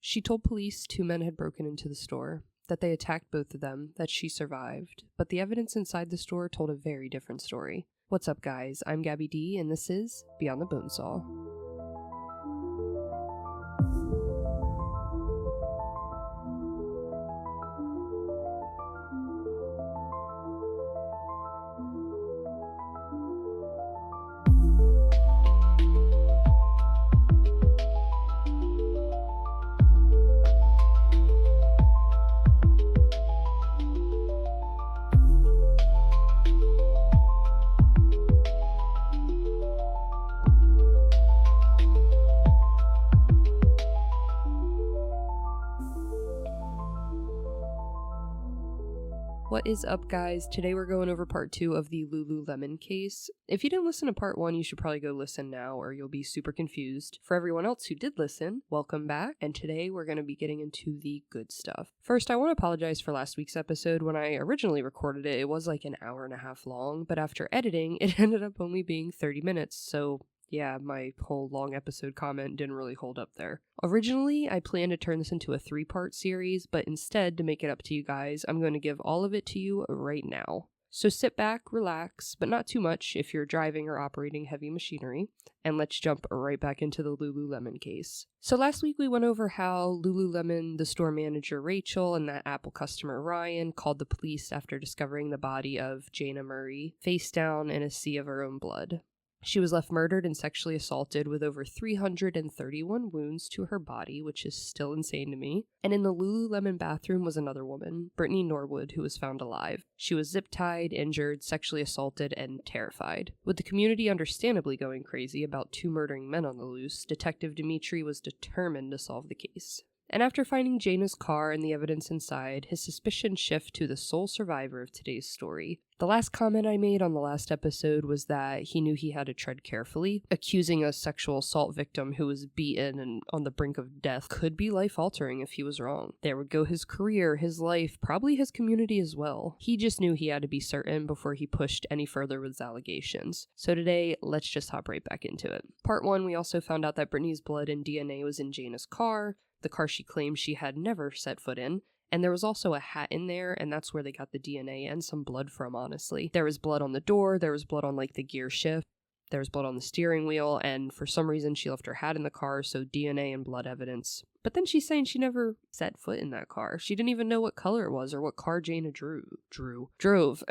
She told police 2 men had broken into the store, that they attacked both of them, that she survived, but the evidence inside the store told a very different story. What's up, guys? I'm Gabbi Dee, and this is Beyond the Bonesaw. What is up, guys? Today we're going over part 2 of the Lululemon case. If you didn't listen to part 1, you should probably go listen now or you'll be super confused. For everyone else who did listen, welcome back, and today we're going to be getting into the good stuff. First, I want to apologize for last week's episode. When I originally recorded it, it was like an hour and a half long, but after editing, it ended up only being 30 minutes, so yeah, my whole long episode comment didn't really hold up there. Originally, I planned to turn this into a 3-part series, but instead, to make it up to you guys, I'm going to give all of it to you right now. So sit back, relax, but not too much if you're driving or operating heavy machinery, and let's jump right back into the Lululemon case. So last week we went over how Lululemon, the store manager Rachel, and that Apple customer Ryan called the police after discovering the body of Jayna Murray face down in a sea of her own blood. She was left murdered and sexually assaulted with over 331 wounds to her body, which is still insane to me. And in the Lululemon bathroom was another woman, Brittany Norwood, who was found alive. She was zip-tied, injured, sexually assaulted, and terrified. With the community understandably going crazy about 2 murdering men on the loose, Detective Dimitri was determined to solve the case. And after finding Jayna's car and the evidence inside, his suspicions shift to the sole survivor of today's story. The last comment I made on the last episode was that he knew he had to tread carefully. Accusing a sexual assault victim who was beaten and on the brink of death could be life-altering if he was wrong. There would go his career, his life, probably his community as well. He just knew he had to be certain before he pushed any further with his allegations. So today, let's just hop right back into it. Part 1, we also found out that Brittany's blood and DNA was in Jayna's car, the car she claimed she had never set foot in, and there was also a hat in there, and that's where they got the DNA and some blood from, honestly. There was blood on the door, there was blood on, like, the gear shift, there was blood on the steering wheel, and for some reason she left her hat in the car, so DNA and blood evidence. But then she's saying she never set foot in that car. She didn't even know what color it was or what car Jayna drove.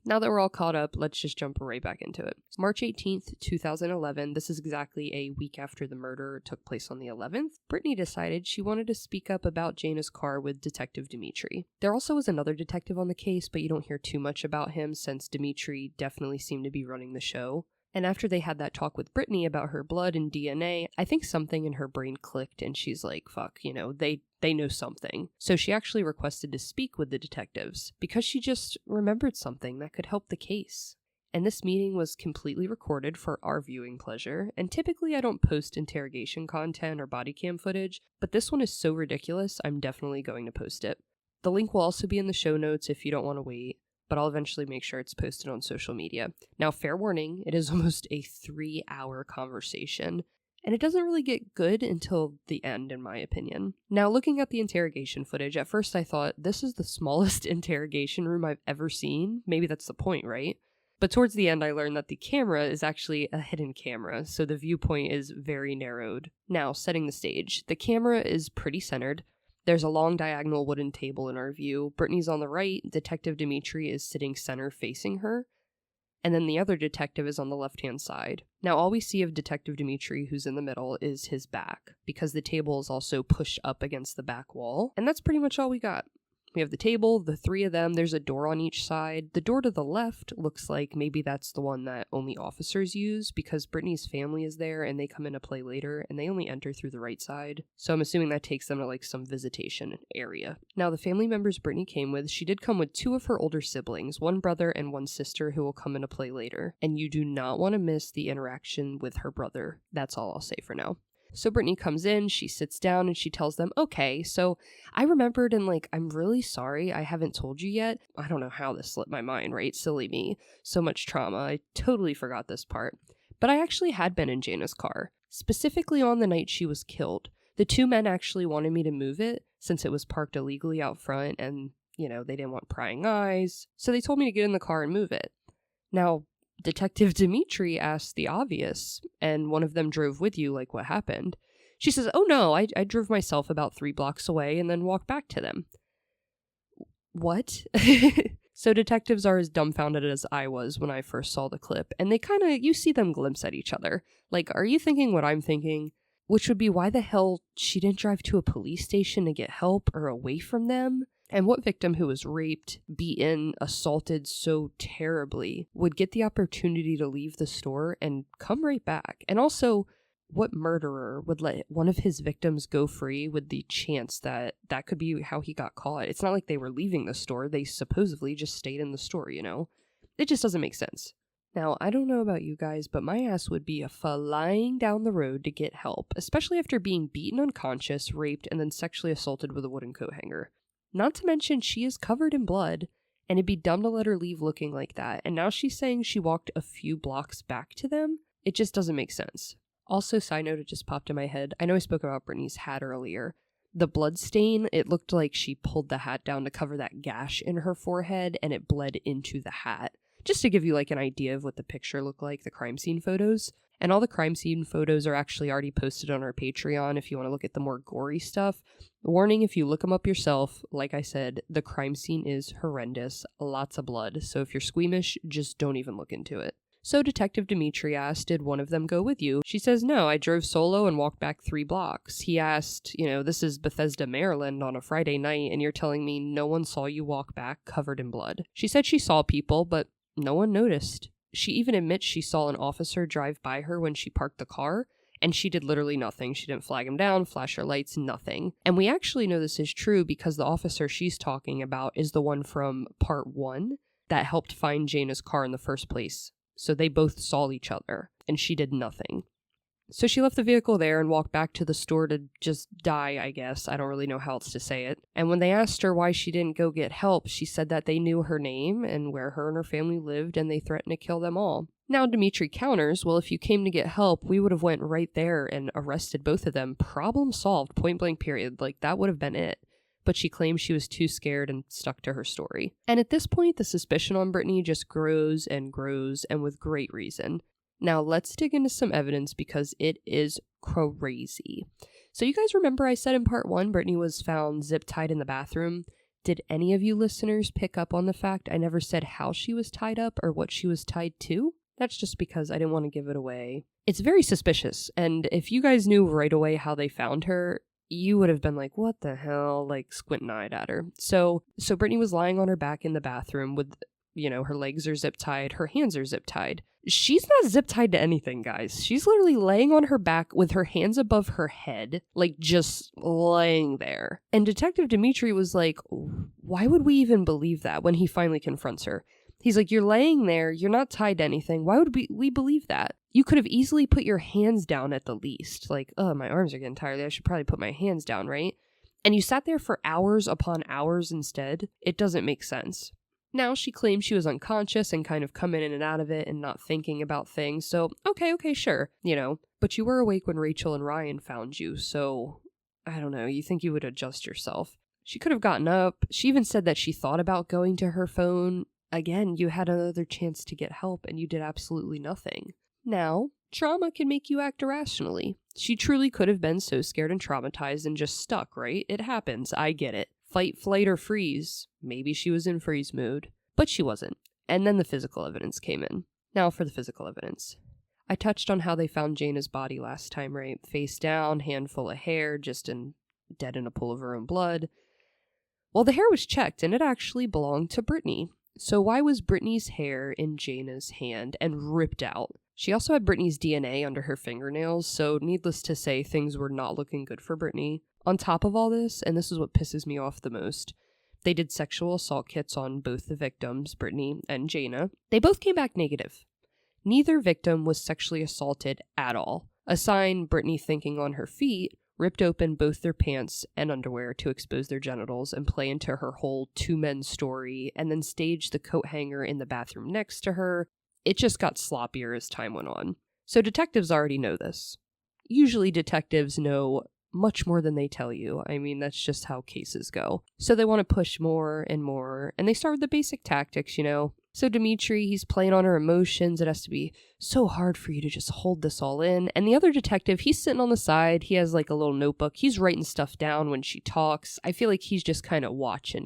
Now that we're all caught up, let's just jump right back into it. March 18th, 2011, this is exactly a week after the murder took place on the 11th, Brittany decided she wanted to speak up about Jayna's car with Detective Dimitri. There also was another detective on the case, but you don't hear too much about him since Dimitri definitely seemed to be running the show. And after they had that talk with Brittany about her blood and DNA, I think something in her brain clicked and she's like, fuck, you know, they know something. So she actually requested to speak with the detectives because she just remembered something that could help the case. And this meeting was completely recorded for our viewing pleasure, and typically I don't post interrogation content or body cam footage, but this one is so ridiculous I'm definitely going to post it. The link will also be in the show notes if you don't want to wait, but I'll eventually make sure it's posted on social media. Now, fair warning, it is almost a 3-hour conversation, and it doesn't really get good until the end, in my opinion. Now, looking at the interrogation footage, at first I thought, this is the smallest interrogation room I've ever seen. Maybe that's the point, right? But towards the end, I learned that the camera is actually a hidden camera, so the viewpoint is very narrowed. Now, setting the stage. The camera is pretty centered. There's a long diagonal wooden table in our view. Brittany's on the right, Detective Dimitri is sitting center facing her, and then the other detective is on the left-hand side. Now all we see of Detective Dimitri, who's in the middle, is his back, because the table is also pushed up against the back wall, and that's pretty much all we got. We have the table, the 3 of them, there's a door on each side. The door to the left looks like maybe that's the one that only officers use because Brittany's family is there and they come into play later and they only enter through the right side. So I'm assuming that takes them to like some visitation area. Now the family members Brittany came with, she did come with 2 of her older siblings, 1 brother and 1 sister who will come into play later. And you do not want to miss the interaction with her brother. That's all I'll say for now. So Brittany comes in, she sits down, and she tells them, okay, so I remembered and I'm really sorry I haven't told you yet. I don't know how this slipped my mind, right? Silly me. So much trauma. I totally forgot this part. But I actually had been in Jayna's car, specifically on the night she was killed. The two men actually wanted me to move it since it was parked illegally out front and, they didn't want prying eyes. So they told me to get in the car and move it. Now, Detective Dimitri asked the obvious, and one of them drove with you, like what happened? She says, oh no, I drove myself about 3 blocks away and then walked back to them. What? So detectives are as dumbfounded as I was when I first saw the clip, and they you see them glimpse at each other. Like, are you thinking what I'm thinking? Which would be why the hell she didn't drive to a police station to get help or away from them? And what victim who was raped, beaten, assaulted so terribly would get the opportunity to leave the store and come right back? And also, what murderer would let one of his victims go free with the chance that that could be how he got caught? It's not like they were leaving the store. They supposedly just stayed in the store, It just doesn't make sense. Now, I don't know about you guys, but my ass would be flying down the road to get help, especially after being beaten unconscious, raped, and then sexually assaulted with a wooden coat hanger. Not to mention, she is covered in blood, and it'd be dumb to let her leave looking like that. And now she's saying she walked a few blocks back to them? It just doesn't make sense. Also, side note, it just popped in my head. I know I spoke about Brittany's hat earlier. The blood stain, it looked like she pulled the hat down to cover that gash in her forehead, and it bled into the hat. Just to give you an idea of what the picture looked like, the crime scene photos. And all the crime scene photos are actually already posted on our Patreon if you want to look at the more gory stuff. Warning, if you look them up yourself, like I said, the crime scene is horrendous. Lots of blood. So if you're squeamish, just don't even look into it. So Detective Dimitri asked, did one of them go with you? She says, no, I drove solo and walked back 3 blocks. He asked, this is Bethesda, Maryland on a Friday night, and you're telling me no one saw you walk back covered in blood. She said she saw people, but no one noticed. She even admits she saw an officer drive by her when she parked the car, and she did literally nothing. She didn't flag him down, flash her lights, nothing. And we actually know this is true because the officer she's talking about is the one from part 1 that helped find Jayna's car in the first place. So they both saw each other, and she did nothing. So she left the vehicle there and walked back to the store to just die, I guess. I don't really know how else to say it. And when they asked her why she didn't go get help, she said that they knew her name and where her and her family lived, and they threatened to kill them all. Now Dimitri counters, well, if you came to get help, we would have went right there and arrested both of them. Problem solved, point blank period. That would have been it. But she claims she was too scared and stuck to her story. And at this point, the suspicion on Brittany just grows and grows, and with great reason. Now, let's dig into some evidence because it is crazy. So you guys remember I said in part 1, Brittany was found zip-tied in the bathroom? Did any of you listeners pick up on the fact I never said how she was tied up or what she was tied to? That's just because I didn't want to give it away. It's very suspicious, and if you guys knew right away how they found her, you would have been like, what the hell, squint-eyed at her. So Brittany was lying on her back in the bathroom with, her legs are zip-tied, her hands are zip-tied. She's not zip-tied to anything, guys. She's literally laying on her back with her hands above her head, just laying there. And Detective Dimitri was like, why would we even believe that when he finally confronts her? He's like, you're laying there, you're not tied to anything. Why would we believe that? You could have easily put your hands down at the least. Oh, my arms are getting tired. I should probably put my hands down, right? And you sat there for hours upon hours instead. It doesn't make sense. Now she claims she was unconscious and kind of coming in and out of it and not thinking about things. So, okay, sure, But you were awake when Rachel and Ryan found you, so I don't know. You think you would adjust yourself. She could have gotten up. She even said that she thought about going to her phone. Again, you had another chance to get help and you did absolutely nothing. Now, trauma can make you act irrationally. She truly could have been so scared and traumatized and just stuck, right? It happens. I get it. Fight, flight, or freeze. Maybe she was in freeze mode, but she wasn't. And then the physical evidence came in. Now for the physical evidence. I touched on how they found Jayna's body last time, right? Face down, handful of hair, dead in a pool of her own blood. Well, the hair was checked, and it actually belonged to Brittany. So why was Brittany's hair in Jayna's hand and ripped out? She also had Brittany's DNA under her fingernails, so needless to say, things were not looking good for Brittany. On top of all this, and this is what pisses me off the most, they did sexual assault kits on both the victims, Brittany and Jayna. They both came back negative. Neither victim was sexually assaulted at all. A sign, Brittany thinking on her feet, ripped open both their pants and underwear to expose their genitals and play into her whole 2 men story, and then staged the coat hanger in the bathroom next to her. It just got sloppier as time went on. So detectives already know this. Usually detectives know much more than they tell you. I mean, that's just how cases go. So they want to push more and more, and they start with the basic tactics, So Dimitri, he's playing on her emotions. It has to be so hard for you to just hold this all in. And the other detective, he's sitting on the side. He has like a little notebook. He's writing stuff down when she talks. I feel like he's just kind of watching,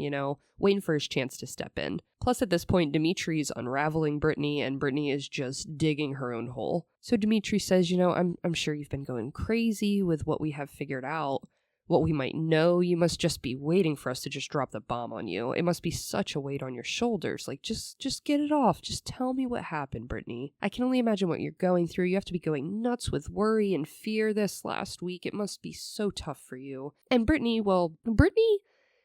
waiting for his chance to step in. Plus, at this point, Dimitri's unraveling Brittany, and Brittany is just digging her own hole. So Dimitri says, I'm sure you've been going crazy with what we have figured out. What we might know, you must just be waiting for us to just drop the bomb on you. It must be such a weight on your shoulders. Like, just get it off. Just tell me what happened, Brittany. I can only imagine what you're going through. You have to be going nuts with worry and fear this last week. It must be so tough for you. And Brittany,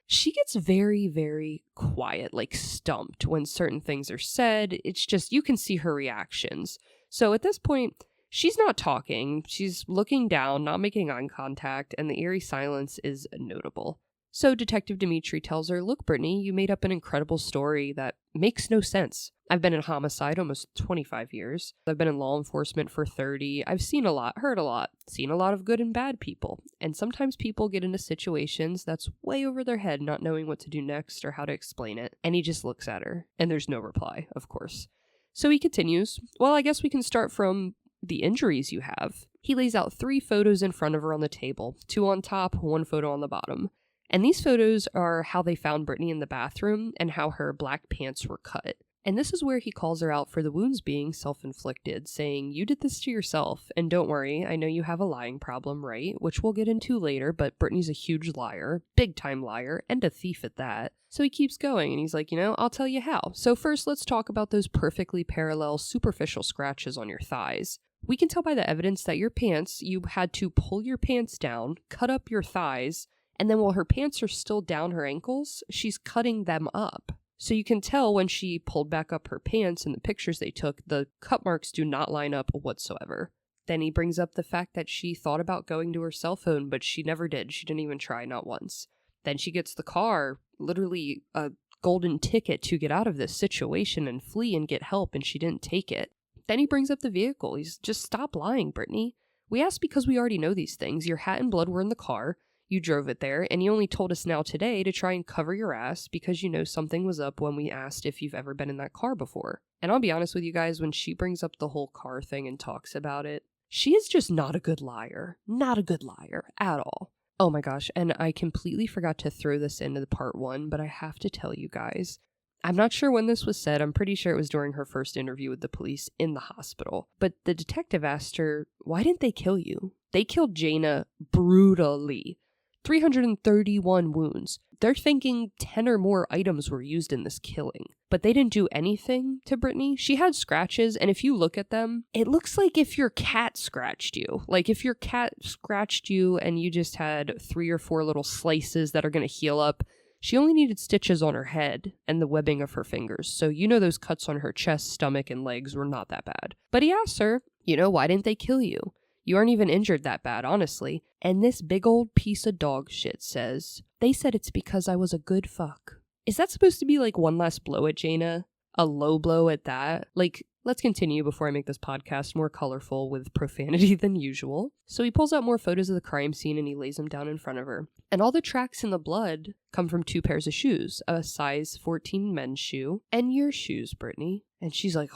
she gets very, very quiet, like stumped when certain things are said. It's just, you can see her reactions. So at this point, she's not talking, she's looking down, not making eye contact, and the eerie silence is notable. So Detective Dimitri tells her, look, Brittany, you made up an incredible story that makes no sense. I've been in homicide almost 25 years. I've been in law enforcement for 30. I've seen a lot, heard a lot, seen a lot of good and bad people. And sometimes people get into situations that's way over their head, not knowing what to do next or how to explain it. And he just looks at her, and there's no reply, of course. So he continues, well, I guess we can start from the injuries you have. He lays out 3 photos in front of her on the table, 2 on top, 1 photo on the bottom. And these photos are how they found Brittany in the bathroom and how her black pants were cut. And this is where he calls her out for the wounds being self-inflicted, saying, you did this to yourself, and don't worry, I know you have a lying problem, right? Which we'll get into later, but Brittany's a huge liar, big-time liar, and a thief at that. So he keeps going, and he's like, I'll tell you how. So first, let's talk about those perfectly parallel, superficial scratches on your thighs. We can tell by the evidence that your pants, you had to pull your pants down, cut up your thighs, and then while her pants are still down her ankles, she's cutting them up. So you can tell when she pulled back up her pants in the pictures they took, the cut marks do not line up whatsoever. Then he brings up the fact that she thought about going to her cell phone, but she never did. She didn't even try, not once. Then she gets the car, literally a golden ticket to get out of this situation and flee and get help, and she didn't take it. Then he brings up the vehicle. He's just, stop lying, Brittany. We asked because we already know these things. Your hat and blood were in the car. You drove it there, and you only told us now today to try and cover your ass because you know something was up when we asked if you've ever been in that car before. And I'll be honest with you guys, when she brings up the whole car thing and talks about it, she is just not a good liar. Not a good liar at all. Oh my gosh, and I completely forgot to throw this into the part 1, but I have to tell you guys. I'm not sure when this was said. I'm pretty sure it was during her first interview with the police in the hospital. But the detective asked her, why didn't they kill you? They killed Jayna brutally. 331 wounds. They're thinking 10 or more items were used in this killing. But they didn't do anything to Brittany. She had scratches, and if you look at them, it looks like if your cat scratched you. Like if your cat scratched you and you just had 3 or 4 little slices that are going to heal up. She only needed stitches on her head and the webbing of her fingers, so those cuts on her chest, stomach, and legs were not that bad. But he asked her, why didn't they kill you? You aren't even injured that bad, honestly. And this big old piece of dog shit says, they said it's because I was a good fuck. Is that supposed to be like one last blow at Jayna? A low blow at that? Like, let's continue before I make this podcast more colorful with profanity than usual. So he pulls out more photos of the crime scene and he lays them down in front of her. And all the tracks in the blood come from 2 pairs of shoes, a size 14 men's shoe and your shoes, Brittany. And she's like,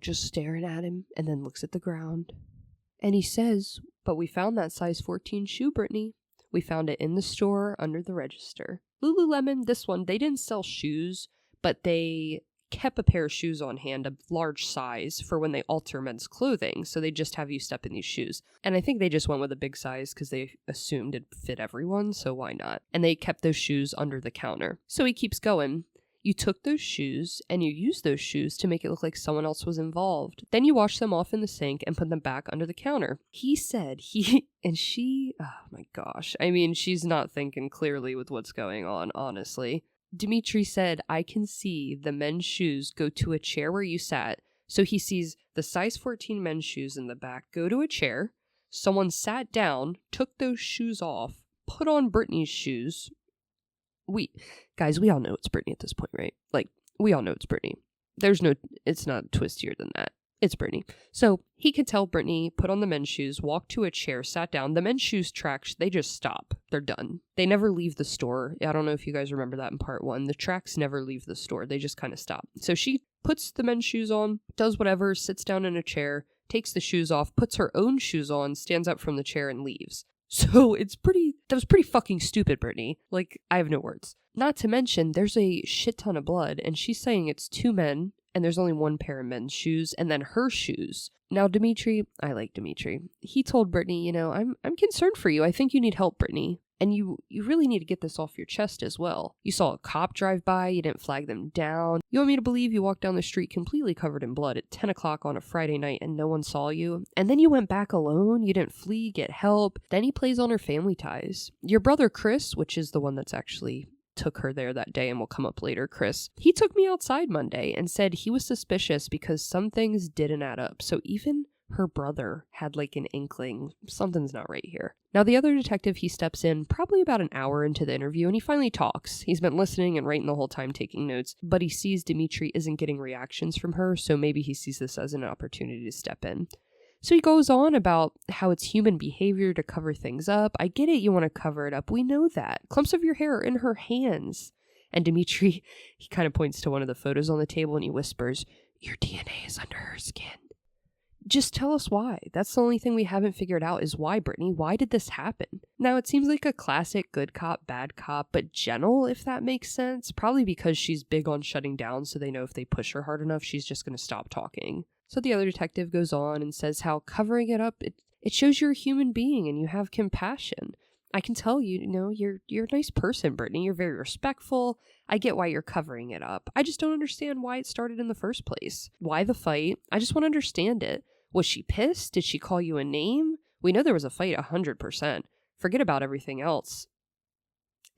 just staring at him and then looks at the ground. And he says, but we found that size 14 shoe, Brittany. We found it in the store under the register. Lululemon, this one, they didn't sell shoes, but they kept a pair of shoes on hand, a large size, for when they alter men's clothing. So they just have you step in these shoes. And I think they just went with a big size because they assumed it'd fit everyone, so why not? And they kept those shoes under the counter. So he keeps going. You took those shoes and you used those shoes to make it look like someone else was involved. Then you washed them off in the sink and put them back under the counter. He said and she, oh my gosh. I mean, she's not thinking clearly with what's going on, honestly. Dimitri said, I can see the men's shoes go to a chair where you sat. So he sees the size 14 men's shoes in the back go to a chair. Someone sat down, took those shoes off, put on Brittany's shoes. Guys, we all know it's Brittany at this point, right? Like, we all know it's Brittany. It's not twistier than that. It's Brittany. So he could tell Brittany put on the men's shoes, walked to a chair, sat down. The men's shoes tracks, they just stop. They're done. They never leave the store. I don't know if you guys remember that in part 1. The tracks never leave the store. They just kind of stop. So she puts the men's shoes on, does whatever, sits down in a chair, takes the shoes off, puts her own shoes on, stands up from the chair and leaves. So that was pretty fucking stupid, Brittany. Like, I have no words. Not to mention, there's a shit ton of blood, and she's saying it's 2 men, and there's only 1 pair of men's shoes, and then her shoes. Now, Dimitri, I like Dimitri. He told Brittany, I'm concerned for you. I think you need help, Brittany. And you really need to get this off your chest as well. You saw a cop drive by, you didn't flag them down. You want me to believe you walked down the street completely covered in blood at 10 o'clock on a Friday night and no one saw you? And then you went back alone, you didn't flee, get help. Then he plays on her family ties. Your brother Chris, which is the one that's actually took her there that day and will come up later, Chris, he took me outside Monday and said he was suspicious because some things didn't add up. So even her brother had like an inkling something's not right here. Now the other detective, he steps in probably about an hour into the interview and he finally talks. He's been listening and writing the whole time, taking notes, but he sees Dimitri isn't getting reactions from her, so maybe he sees this as an opportunity to step in. So he goes on about how it's human behavior to cover things up. I get it, you want to cover it up. We know that. Clumps of your hair are in her hands. And Dimitri, he kind of points to one of the photos on the table and he whispers, your DNA is under her skin. Just tell us why. That's the only thing we haven't figured out is why, Brittany. Why did this happen? Now, it seems like a classic good cop, bad cop, but gentle, if that makes sense. Probably because she's big on shutting down, so they know if they push her hard enough, she's just going to stop talking. So the other detective goes on and says how covering it up, it shows you're a human being and you have compassion. I can tell you're a nice person, Brittany. You're very respectful. I get why you're covering it up. I just don't understand why it started in the first place. Why the fight? I just want to understand it. Was she pissed? Did she call you a name? We know there was a fight 100%. Forget about everything else.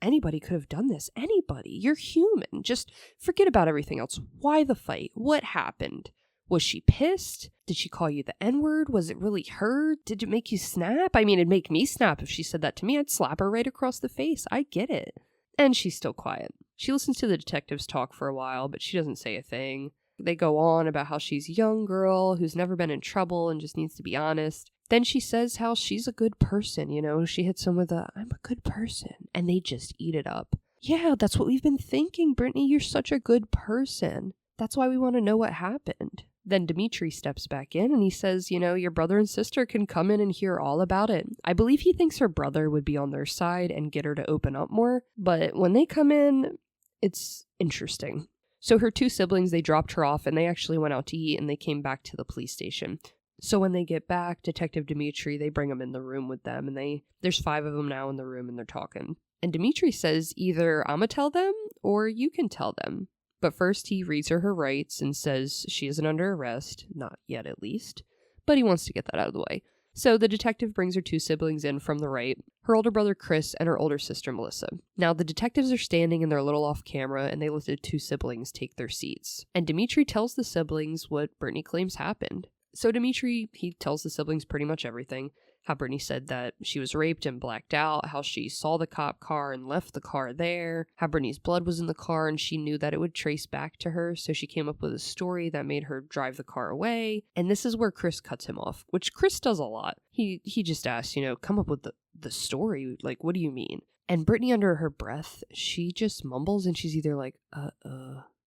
Anybody could have done this. Anybody. You're human. Just forget about everything else. Why the fight? What happened? Was she pissed? Did she call you the N-word? Was it really her? Did it make you snap? I mean, it'd make me snap if she said that to me. I'd slap her right across the face. I get it. And she's still quiet. She listens to the detectives talk for a while, but she doesn't say a thing. They go on about how she's a young girl who's never been in trouble and just needs to be honest. Then she says how she's a good person, She hits them with I'm a good person. And they just eat it up. Yeah, that's what we've been thinking, Brittany. You're such a good person. That's why we want to know what happened. Then Dimitri steps back in and he says, your brother and sister can come in and hear all about it. I believe he thinks her brother would be on their side and get her to open up more. But when they come in, it's interesting. So her 2 siblings, they dropped her off and they actually went out to eat and they came back to the police station. So when they get back, Detective Dimitri, they bring him in the room with them and there's 5 of them now in the room and they're talking. And Dimitri says either I'ma tell them or you can tell them. But first he reads her rights and says she isn't under arrest, not yet at least, but he wants to get that out of the way. So the detective brings her 2 siblings in from the right, her older brother Chris and her older sister Melissa. Now the detectives are standing and they're a little off camera and they let the 2 siblings take their seats. And Dimitri tells the siblings what Brittany claims happened. So Dimitri, he tells the siblings pretty much everything. How Brittany said that she was raped and blacked out, how she saw the cop car and left the car there, how Brittany's blood was in the car and she knew that it would trace back to her, so she came up with a story that made her drive the car away. And this is where Chris cuts him off, which Chris does a lot. He just asks, come up with the story, like, what do you mean? And Brittany, under her breath, she just mumbles and she's either like,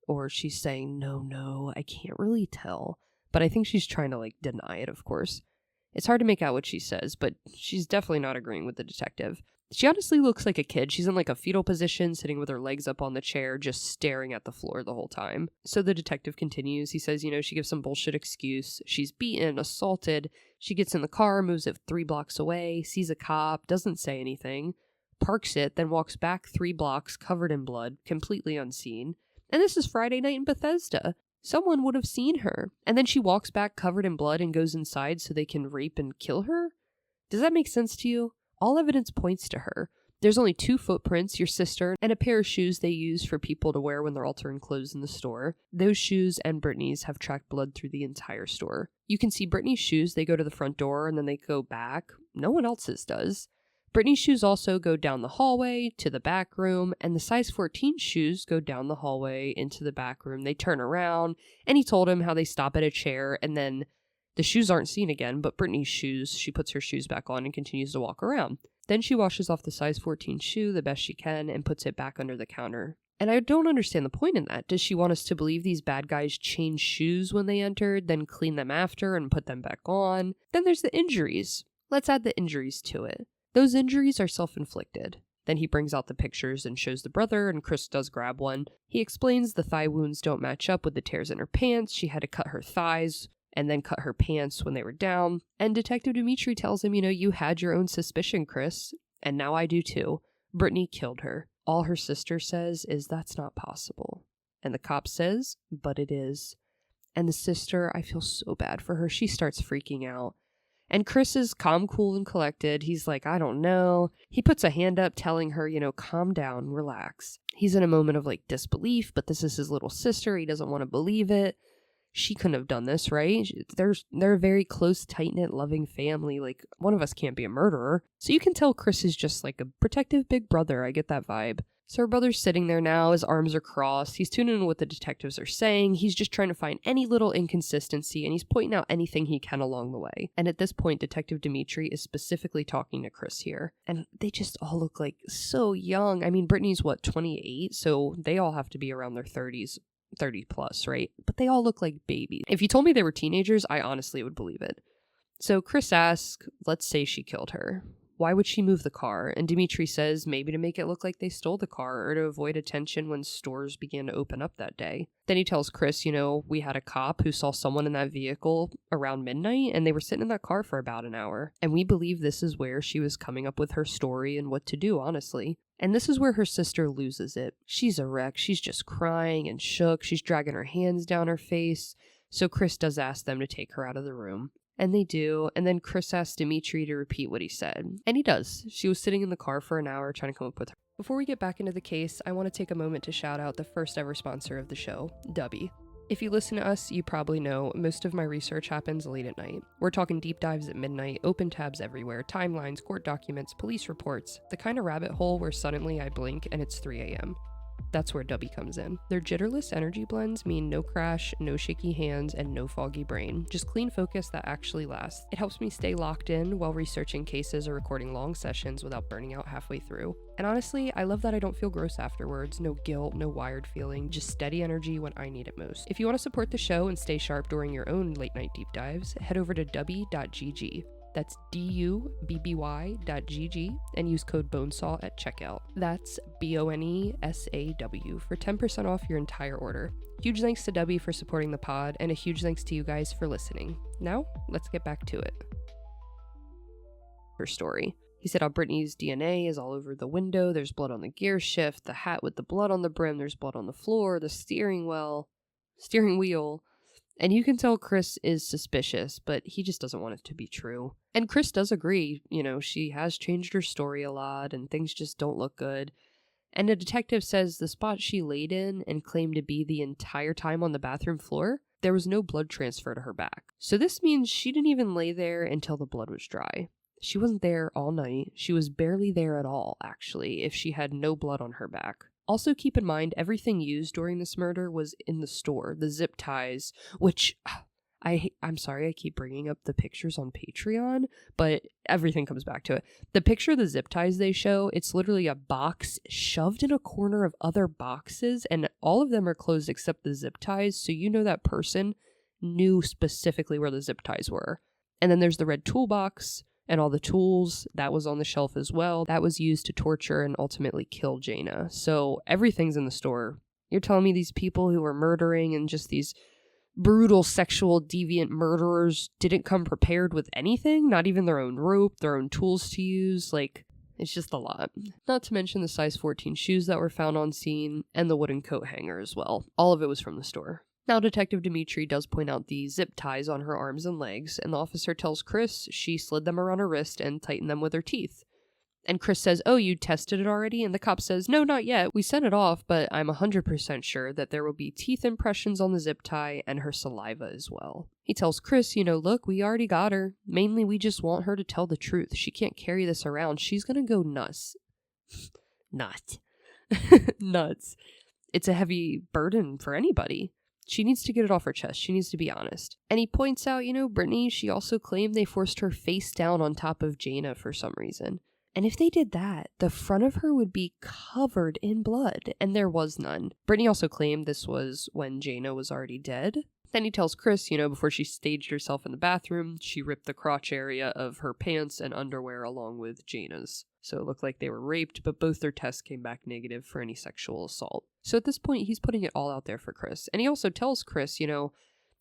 or she's saying, no, I can't really tell. But I think she's trying to, deny it, of course. It's hard to make out what she says, but she's definitely not agreeing with the detective. She honestly looks like a kid. She's in a fetal position, sitting with her legs up on the chair, just staring at the floor the whole time. So the detective continues. He says, she gives some bullshit excuse. She's beaten, assaulted. She gets in the car, moves it 3 blocks away, sees a cop, doesn't say anything, parks it, then walks back 3 blocks covered in blood, completely unseen. And this is Friday night in Bethesda. Someone would have seen her. And then she walks back covered in blood and goes inside so they can rape and kill her? Does that make sense to you? All evidence points to her. There's only 2 footprints, your sister, and a pair of shoes they use for people to wear when they're altering clothes in the store. Those shoes and Brittany's have tracked blood through the entire store. You can see Brittany's shoes, they go to the front door and then they go back. No one else's does. Brittany's shoes also go down the hallway to the back room, and the size 14 shoes go down the hallway into the back room. They turn around, and he told him how they stop at a chair, and then the shoes aren't seen again, but Brittany's shoes, she puts her shoes back on and continues to walk around. Then she washes off the size 14 shoe the best she can and puts it back under the counter. And I don't understand the point in that. Does she want us to believe these bad guys changed shoes when they entered, then clean them after and put them back on? Then there's the injuries. Let's add the injuries to it. Those injuries are self-inflicted. Then he brings out the pictures and shows the brother, and Chris does grab one. He explains the thigh wounds don't match up with the tears in her pants. She had to cut her thighs and then cut her pants when they were down. And Detective Dimitri tells him, you had your own suspicion, Chris, and now I do too. Brittany killed her. All her sister says is that's not possible. And the cop says, but it is. And the sister, I feel so bad for her. She starts freaking out. And Chris is calm, cool, and collected. He's like, I don't know. He puts a hand up telling her, calm down, relax. He's in a moment of disbelief, but this is his little sister. He doesn't want to believe it. She couldn't have done this, right? They're a very close, tight-knit, loving family. One of us can't be a murderer. So you can tell Chris is just a protective big brother. I get that vibe. So her brother's sitting there now. His arms are crossed. He's tuning in what the detectives are saying. He's just trying to find any little inconsistency, and he's pointing out anything he can along the way. And at this point, Detective Dimitri is specifically talking to Chris here. And they just all look so young. I mean, Brittany's 28? So they all have to be around their 30s. 30 plus, right? But they all look like babies. If you told me they were teenagers, I honestly would believe it. So Chris asks, let's say she killed her. Why would she move the car? And Dimitri says maybe to make it look like they stole the car or to avoid attention when stores began to open up that day. Then he tells Chris, we had a cop who saw someone in that vehicle around midnight and they were sitting in that car for about an hour. And we believe this is where she was coming up with her story and what to do, honestly. And this is where her sister loses it. She's a wreck. She's just crying and shook. She's dragging her hands down her face. So Chris does ask them to take her out of the room. And they do, and then Chris asks Dimitri to repeat what he said. And he does. She was sitting in the car for an hour trying to come up with her. Before we get back into the case, I want to take a moment to shout out the first ever sponsor of the show, Gabbi. If you listen to us, you probably know most of my research happens late at night. We're talking deep dives at midnight, open tabs everywhere, timelines, court documents, police reports, the kind of rabbit hole where suddenly I blink and it's 3 a.m. That's where Gabbi comes in. Their jitterless energy blends mean no crash, no shaky hands, and no foggy brain. Just clean focus that actually lasts. It helps me stay locked in while researching cases or recording long sessions without burning out halfway through. And honestly, I love that I don't feel gross afterwards. No guilt, no wired feeling, just steady energy when I need it most. If you want to support the show and stay sharp during your own late night deep dives, head over to Gabbi.gg. That's DUBBY.gg and use code BONESAW at checkout. That's BONESAW for 10% off your entire order. Huge thanks to Gabbi for supporting the pod, and a huge thanks to you guys for listening. Now, let's get back to it. Her story. He said how Brittany's DNA is all over the window, there's blood on the gear shift, the hat with the blood on the brim, there's blood on the floor, the steering wheel. And you can tell Chris is suspicious, but he just doesn't want it to be true. And Chris does agree, she has changed her story a lot and things just don't look good. And the detective says the spot she laid in and claimed to be the entire time on the bathroom floor, there was no blood transfer to her back. So this means she didn't even lay there until the blood was dry. She wasn't there all night. She was barely there at all, actually, if she had no blood on her back. Also keep in mind, everything used during this murder was in the store. The zip ties, which I'm sorry I keep bringing up the pictures on Patreon, but everything comes back to it. The picture of the zip ties they show, it's literally a box shoved in a corner of other boxes, and all of them are closed except the zip ties, so that person knew specifically where the zip ties were. And then there's the red toolbox, and all the tools, that was on the shelf as well. That was used to torture and ultimately kill Jayna. So everything's in the store. You're telling me these people who were murdering and just these brutal sexual deviant murderers didn't come prepared with anything? Not even their own rope, their own tools to use? It's just a lot. Not to mention the size 14 shoes that were found on scene and the wooden coat hanger as well. All of it was from the store. Now, Detective Dimitri does point out the zip ties on her arms and legs, and the officer tells Chris she slid them around her wrist and tightened them with her teeth. And Chris says, oh, you tested it already? And the cop says, no, not yet. We sent it off, but I'm 100% sure that there will be teeth impressions on the zip tie and her saliva as well. He tells Chris, look, we already got her. Mainly, we just want her to tell the truth. She can't carry this around. She's gonna go nuts. Nuts. Nuts. It's a heavy burden for anybody. She needs to get it off her chest. She needs to be honest. And he points out, Brittany, she also claimed they forced her face down on top of Jayna for some reason. And if they did that, the front of her would be covered in blood, and there was none. Brittany also claimed this was when Jayna was already dead. Then he tells Chris, before she staged herself in the bathroom, she ripped the crotch area of her pants and underwear along with Jayna's. So it looked like they were raped, but both their tests came back negative for any sexual assault. So at this point, he's putting it all out there for Chris. And he also tells Chris,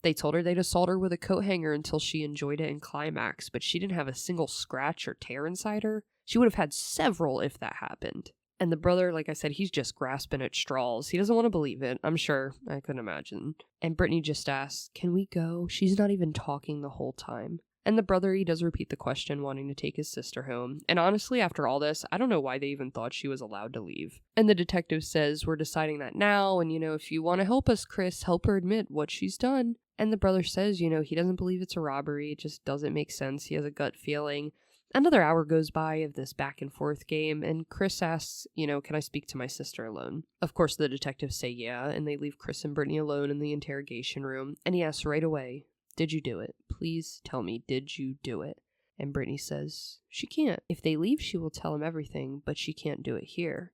they told her they'd assault her with a coat hanger until she enjoyed it in climax, but she didn't have a single scratch or tear inside her. She would have had several if that happened. And the brother, like I said, he's just grasping at straws. He doesn't want to believe it, I'm sure. I couldn't imagine. And Brittany just asks, can we go? She's not even talking the whole time. And the brother, he does repeat the question, wanting to take his sister home. And honestly, after all this, I don't know why they even thought she was allowed to leave. And the detective says, we're deciding that now, and if you want to help us, Chris, help her admit what she's done. And the brother says, he doesn't believe it's a robbery. It just doesn't make sense. He has a gut feeling. Another hour goes by of this back and forth game, and Chris asks, can I speak to my sister alone? Of course, the detectives say yeah, and they leave Chris and Brittany alone in the interrogation room, and he asks right away, did you do it? Please tell me, did you do it? And Brittany says, she can't. If they leave, she will tell him everything, but she can't do it here.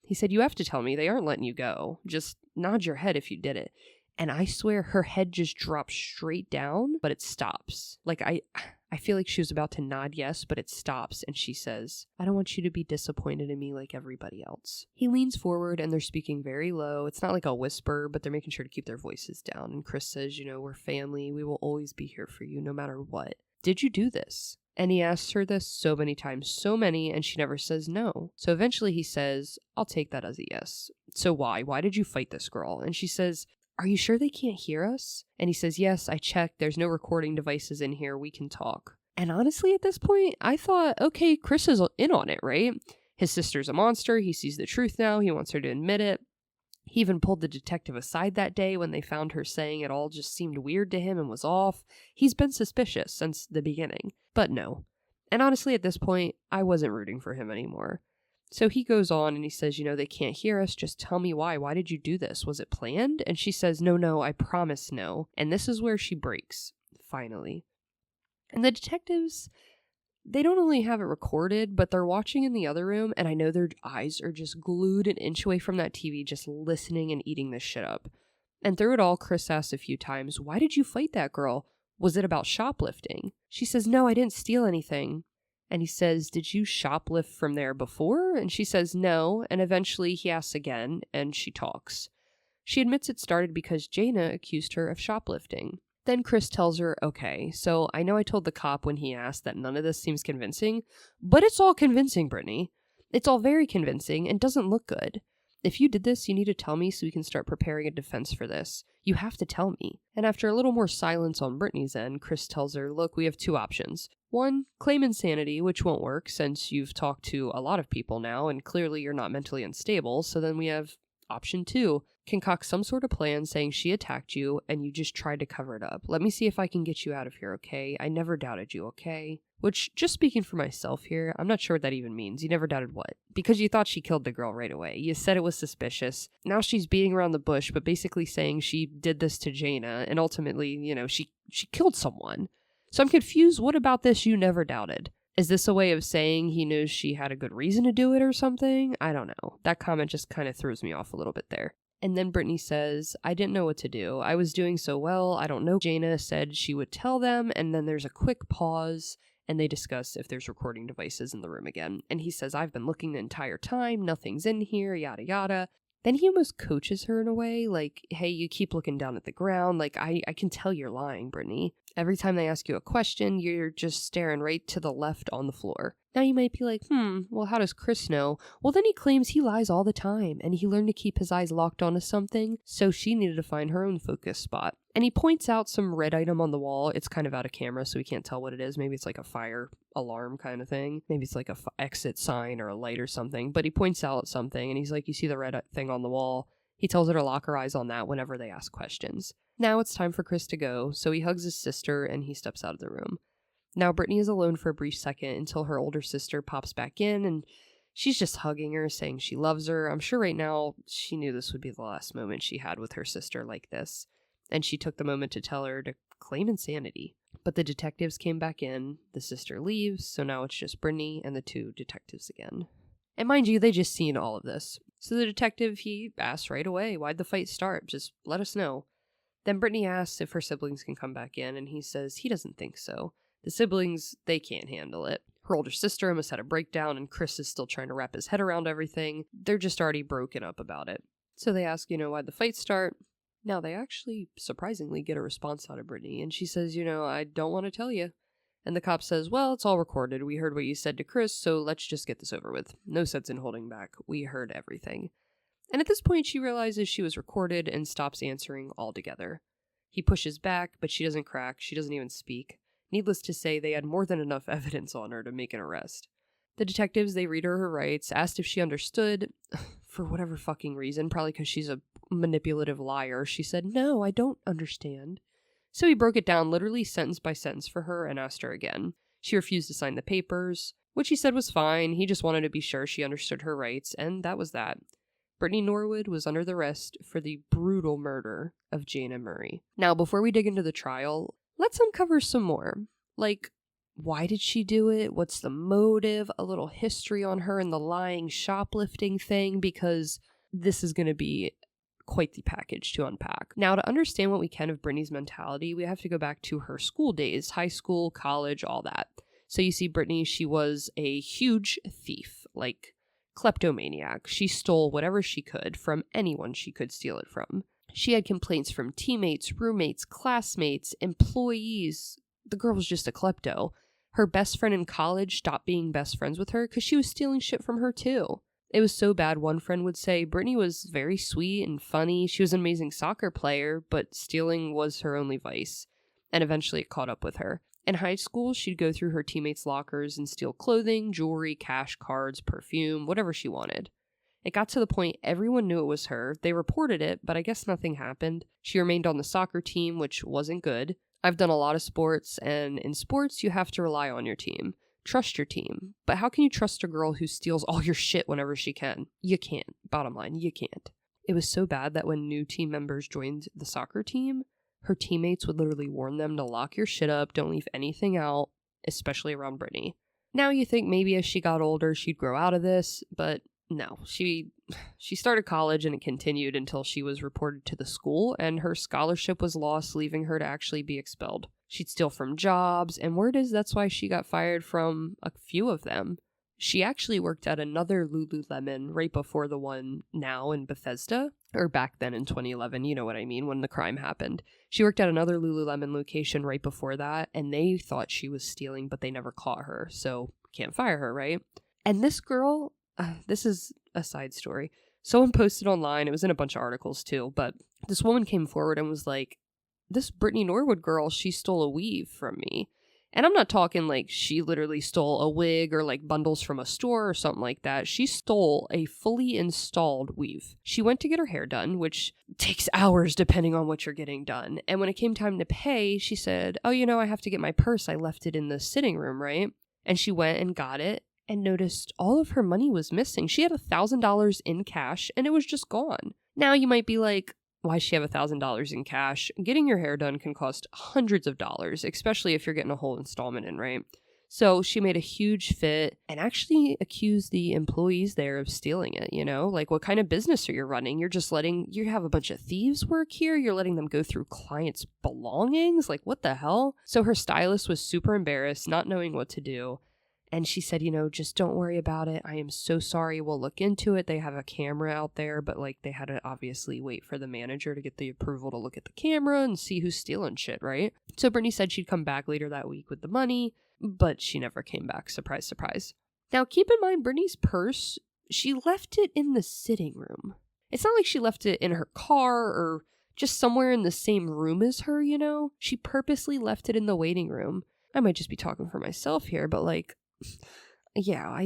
He said, you have to tell me. They aren't letting you go. Just nod your head if you did it. And I swear her head just drops straight down, but it stops. Like, I feel like she was about to nod yes, but it stops, and she says, I don't want you to be disappointed in me like everybody else. He leans forward, and they're speaking very low. It's not like a whisper, but they're making sure to keep their voices down. And Chris says, we're family. We will always be here for you, no matter what. Did you do this? And he asks her this so many times, so many, and she never says no. So eventually he says, I'll take that as a yes. So why? Why did you fight this girl? And she says, are you sure they can't hear us? And he says, yes, I checked. There's no recording devices in here. We can talk. And honestly, at this point, I thought, okay, Chris is in on it, right? His sister's a monster. He sees the truth now. He wants her to admit it. He even pulled the detective aside that day when they found her saying it all just seemed weird to him and was off. He's been suspicious since the beginning. But no. And honestly, at this point, I wasn't rooting for him anymore. So he goes on and he says, they can't hear us. Just tell me why. Why did you do this? Was it planned? And she says, no, I promise no. And this is where she breaks, finally. And the detectives, they don't only have it recorded, but they're watching in the other room, and I know their eyes are just glued an inch away from that TV, just listening and eating this shit up. And through it all, Chris asks a few times, why did you fight that girl? Was it about shoplifting? She says, no, I didn't steal anything. And he says, did you shoplift from there before? And she says no, and eventually he asks again, and she talks. She admits it started because Jayna accused her of shoplifting. Then Chris tells her, okay, so I know I told the cop when he asked that none of this seems convincing, but it's all convincing, Brittany. It's all very convincing and doesn't look good. If you did this, you need to tell me so we can start preparing a defense for this. You have to tell me. And after a little more silence on Brittany's end, Chris tells her, look, we have two options. One, claim insanity, which won't work since you've talked to a lot of people now and clearly you're not mentally unstable. So then we have option two, concoct some sort of plan saying she attacked you and you just tried to cover it up. Let me see if I can get you out of here, okay? I never doubted you, okay? Which, just speaking for myself here, I'm not sure what that even means. You never doubted what? Because you thought she killed the girl right away. You said it was suspicious. Now she's beating around the bush, but basically saying she did this to Jayna, and ultimately, she killed someone. So I'm confused. What about this you never doubted? Is this a way of saying he knows she had a good reason to do it or something? I don't know. That comment just kind of throws me off a little bit there. And then Brittany says, I didn't know what to do. I was doing so well. I don't know. Jayna said she would tell them. And then there's a quick pause and they discuss if there's recording devices in the room again. And he says, I've been looking the entire time. Nothing's in here, yada, yada. Then he almost coaches her in a way, like, hey, you keep looking down at the ground. Like, I can tell you're lying, Brittany. Every time they ask you a question, you're just staring right to the left on the floor. Now you might be like, well, how does Chris know? Well, then he claims he lies all the time, and he learned to keep his eyes locked onto something, so she needed to find her own focus spot. And he points out some red item on the wall. It's kind of out of camera, so we can't tell what it is. Maybe it's like a fire alarm kind of thing. Maybe it's like a exit sign or a light or something. But he points out something, and he's like, you see the red thing on the wall? He tells her to lock her eyes on that whenever they ask questions. Now it's time for Chris to go, so he hugs his sister and he steps out of the room. Now Brittany is alone for a brief second until her older sister pops back in and she's just hugging her, saying she loves her. I'm sure right now she knew this would be the last moment she had with her sister like this, and she took the moment to tell her to claim insanity. But the detectives came back in, the sister leaves, so now it's just Brittany and the two detectives again. And mind you, they just seen all of this. So the detective, he asks right away, why'd the fight start? Just let us know. Then Brittany asks if her siblings can come back in, and he says he doesn't think so. The siblings, they can't handle it. Her older sister almost had a breakdown, and Chris is still trying to wrap his head around everything. They're just already broken up about it. So they ask, why'd the fight start? Now, they actually surprisingly get a response out of Brittany, and she says, I don't want to tell you. And the cop says, well, it's all recorded. We heard what you said to Chris, so let's just get this over with. No sense in holding back. We heard everything. And at this point, she realizes she was recorded and stops answering altogether. He pushes back, but she doesn't crack. She doesn't even speak. Needless to say, they had more than enough evidence on her to make an arrest. The detectives, they read her rights, asked if she understood. For whatever fucking reason, probably because she's a manipulative liar, she said, no, I don't understand. So he broke it down literally sentence by sentence for her and asked her again. She refused to sign the papers, which he said was fine. He just wanted to be sure she understood her rights, and that was that. Brittany Norwood was under the arrest for the brutal murder of Jayna Murray. Now, before we dig into the trial, let's uncover some more. Like, why did she do it? What's the motive? A little history on her and the lying shoplifting thing, because this is going to be quite the package to unpack. Now, to understand what we can of Brittany's mentality, we have to go back to her school days, high school, college, all that. So you see, Brittany, she was a huge thief, like kleptomaniac. She stole whatever she could from anyone she could steal it from. She had complaints from teammates, roommates, classmates, employees. The girl was just a klepto. Her best friend in college stopped being best friends with her because she was stealing shit from her too. It was so bad, one friend would say Brittany was very sweet and funny. She was an amazing soccer player, but stealing was her only vice. And eventually it caught up with her. In high school, she'd go through her teammates' lockers and steal clothing, jewelry, cash, cards, perfume, whatever she wanted. It got to the point everyone knew it was her. They reported it, but I guess nothing happened. She remained on the soccer team, which wasn't good. I've done a lot of sports, and in sports, you have to rely on your team. Trust your team. But how can you trust a girl who steals all your shit whenever she can? You can't. Bottom line, you can't. It was so bad that when new team members joined the soccer team, her teammates would literally warn them to lock your shit up, don't leave anything out, especially around Brittany. Now you think maybe as she got older, she'd grow out of this, but no. She started college and it continued until she was reported to the school and her scholarship was lost, leaving her to actually be expelled. She'd steal from jobs, and word is that's why she got fired from a few of them. She actually worked at another Lululemon right before the one now in Bethesda, or back then in 2011, you know what I mean, when the crime happened. She worked at another Lululemon location right before that, and they thought she was stealing, but they never caught her, so can't fire her, right? And this girl, this is a side story. Someone posted online, it was in a bunch of articles too, but this woman came forward and was like, this Brittany Norwood girl, she stole a weave from me. And I'm not talking like she literally stole a wig or like bundles from a store or something like that. She stole a fully installed weave. She went to get her hair done, which takes hours depending on what you're getting done. And when it came time to pay, she said, oh, I have to get my purse. I left it in the sitting room, right? And she went and got it and noticed all of her money was missing. She had $1,000 in cash and it was just gone. Now you might be like, why does she have $1,000 in cash? Getting your hair done can cost hundreds of dollars, especially if you're getting a whole installment in, right? So she made a huge fit and actually accused the employees there of stealing it, Like, what kind of business are you running? You're just you have a bunch of thieves work here? You're letting them go through clients' belongings? Like, what the hell? So her stylist was super embarrassed, not knowing what to do. And she said, just don't worry about it. I am so sorry. We'll look into it. They have a camera out there, but they had to obviously wait for the manager to get the approval to look at the camera and see who's stealing shit, right? So Brittany said she'd come back later that week with the money, but she never came back. Surprise, surprise. Now, keep in mind, Brittany's purse, she left it in the sitting room. It's not like she left it in her car or just somewhere in the same room as her, She purposely left it in the waiting room. I might just be talking for myself here, but yeah,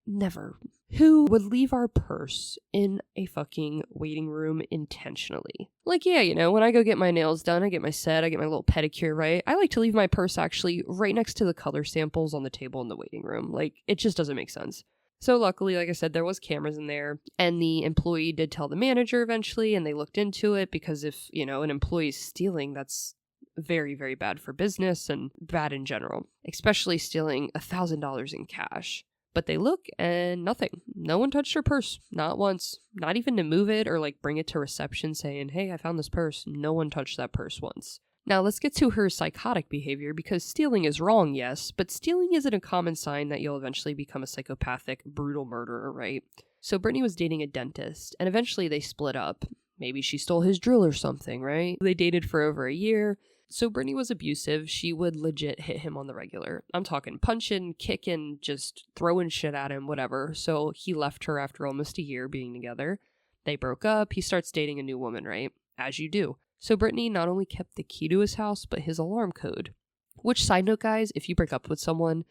never. Who would leave our purse in a fucking waiting room intentionally? Like, yeah, you know, when I go get my nails done, I get my set, I get my little pedicure, right? I like to leave my purse actually right next to the color samples on the table in the waiting room. Like, it just doesn't make sense. So luckily, like I said, there was cameras in there, and the employee did tell the manager eventually, and they looked into it because if, you know, an employee's stealing, that's very, very bad for business and bad in general, especially stealing $1,000 in cash. But they look and nothing. No one touched her purse. Not once. Not even to move it or like bring it to reception saying, hey, I found this purse. No one touched that purse once. Now let's get to her psychotic behavior, because stealing is wrong, yes, but stealing isn't a common sign that you'll eventually become a psychopathic, brutal murderer, right? So Brittany was dating a dentist, and eventually they split up. Maybe she stole his drill or something, right? They dated for over a year. So Brittany was abusive. She would legit hit him on the regular. I'm talking punching, kicking, just throwing shit at him, whatever. So he left her after almost a year being together. They broke up. He starts dating a new woman, right? As you do. So Brittany not only kept the key to his house, but his alarm code. Which, side note, guys, if you break up with someone,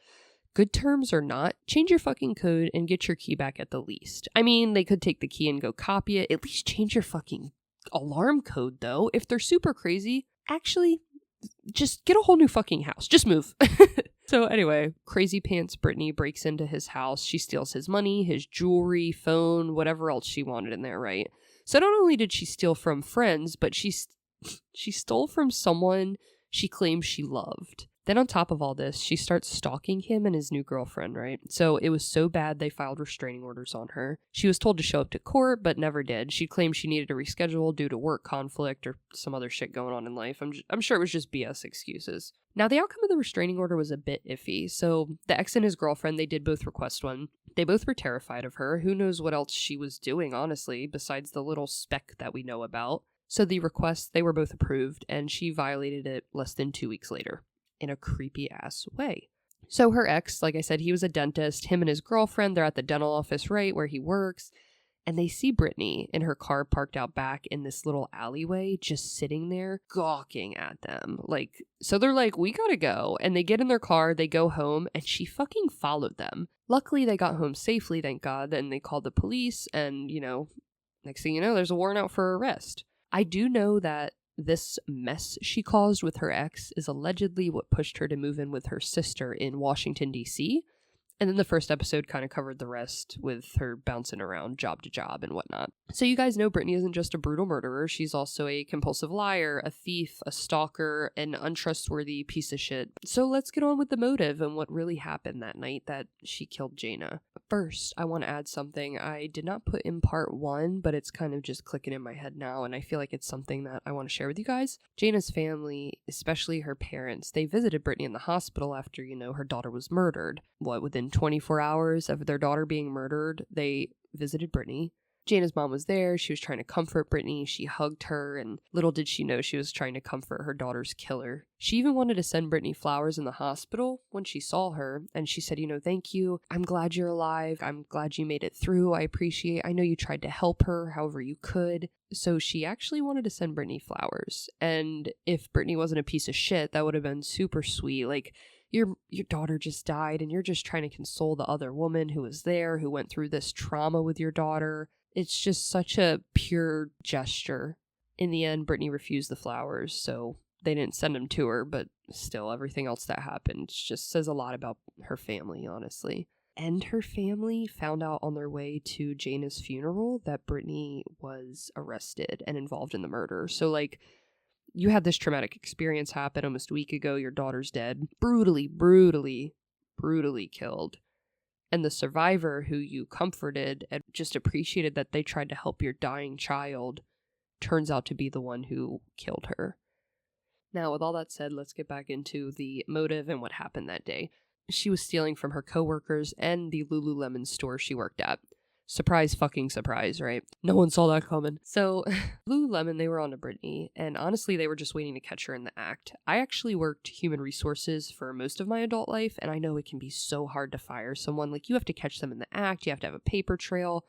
good terms or not, change your fucking code and get your key back at the least. I mean, they could take the key and go copy it. At least change your fucking alarm code, though. If they're super crazy, actually, just get a whole new fucking house. Just move. So anyway, Crazy Pants Brittany breaks into his house. She steals his money, his jewelry, phone, whatever else she wanted in there, right? So not only did she steal from friends, but she stole from someone she claims she loved. Then on top of all this, she starts stalking him and his new girlfriend, right? So it was so bad they filed restraining orders on her. She was told to show up to court, but never did. She claimed she needed to reschedule due to work conflict or some other shit going on in life. I'm sure it was just BS excuses. Now, the outcome of the restraining order was a bit iffy. So the ex and his girlfriend, they did both request one. They both were terrified of her. Who knows what else she was doing, honestly, besides the little speck that we know about. So the requests, they were both approved, and she violated it less than 2 weeks later. In a creepy ass way. So her ex, like I said, he was a dentist. Him and his girlfriend, they're at the dental office, right, where he works. And they see Brittany in her car parked out back in this little alleyway, just sitting there gawking at them. Like, so they're like, we gotta go. And they get in their car, they go home, and she fucking followed them. Luckily, they got home safely, thank God. And they called the police, and, you know, next thing you know, there's a warrant out for arrest. I do know that this mess she caused with her ex is allegedly what pushed her to move in with her sister in Washington, D.C., and then the first episode kind of covered the rest with her bouncing around job to job and whatnot. So you guys know Brittany isn't just a brutal murderer. She's also a compulsive liar, a thief, a stalker, an untrustworthy piece of shit. So let's get on with the motive and what really happened that night that she killed Jayna. First, I want to add something I did not put in part 1, but it's kind of just clicking in my head now, and I feel like it's something that I want to share with you guys. Jayna's family, especially her parents, they visited Brittany in the hospital after, you know, her daughter was murdered. Within 24 hours of their daughter being murdered, they visited Brittany. Jayna's mom was there. She was trying to comfort Brittany. She hugged her, and little did she know she was trying to comfort her daughter's killer. She even wanted to send Brittany flowers in the hospital when she saw her, and she said, you know, thank you. I'm glad you're alive. I'm glad you made it through. I know you tried to help her however you could. So she actually wanted to send Brittany flowers. And if Brittany wasn't a piece of shit, that would have been super sweet. Like, your daughter just died, and you're just trying to console the other woman who was there, who went through this trauma with your daughter. It's just such a pure gesture. In the end, Brittany refused the flowers, so they didn't send them to her, but still, everything else that happened just says a lot about her family, honestly. And her family found out on their way to Jayna's funeral that Brittany was arrested and involved in the murder. So, like, you had this traumatic experience happen almost a week ago. Your daughter's dead. Brutally killed. And the survivor who you comforted and just appreciated that they tried to help your dying child turns out to be the one who killed her. Now, with all that said, let's get back into the motive and what happened that day. She was stealing from her coworkers and the Lululemon store she worked at. Surprise fucking surprise, right? No one saw that coming. So, Lululemon, they were on to Brittany, and honestly, they were just waiting to catch her in the act. I actually worked human resources for most of my adult life, and I know it can be so hard to fire someone. Like, you have to catch them in the act, you have to have a paper trail.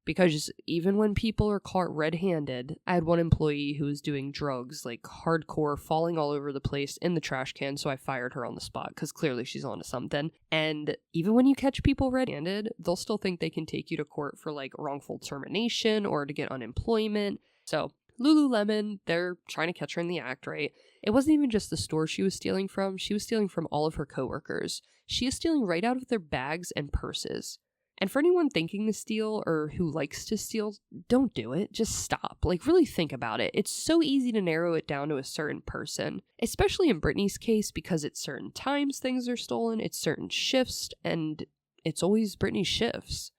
Because even when people are caught red-handed, I had one employee who was doing drugs, like hardcore, falling all over the place in the trash can, so I fired her on the spot, because clearly she's onto something. And even when you catch people red-handed, they'll still think they can take you to court for, like, wrongful termination or to get unemployment. So, Lululemon, they're trying to catch her in the act, right? It wasn't even just the store she was stealing from all of her coworkers. She is stealing right out of their bags and purses. And for anyone thinking to steal or who likes to steal, don't do it. Just stop. Like, really think about it. It's so easy to narrow it down to a certain person, especially in Brittany's case, because it's certain times things are stolen, it's certain shifts, and it's always Brittany's shifts.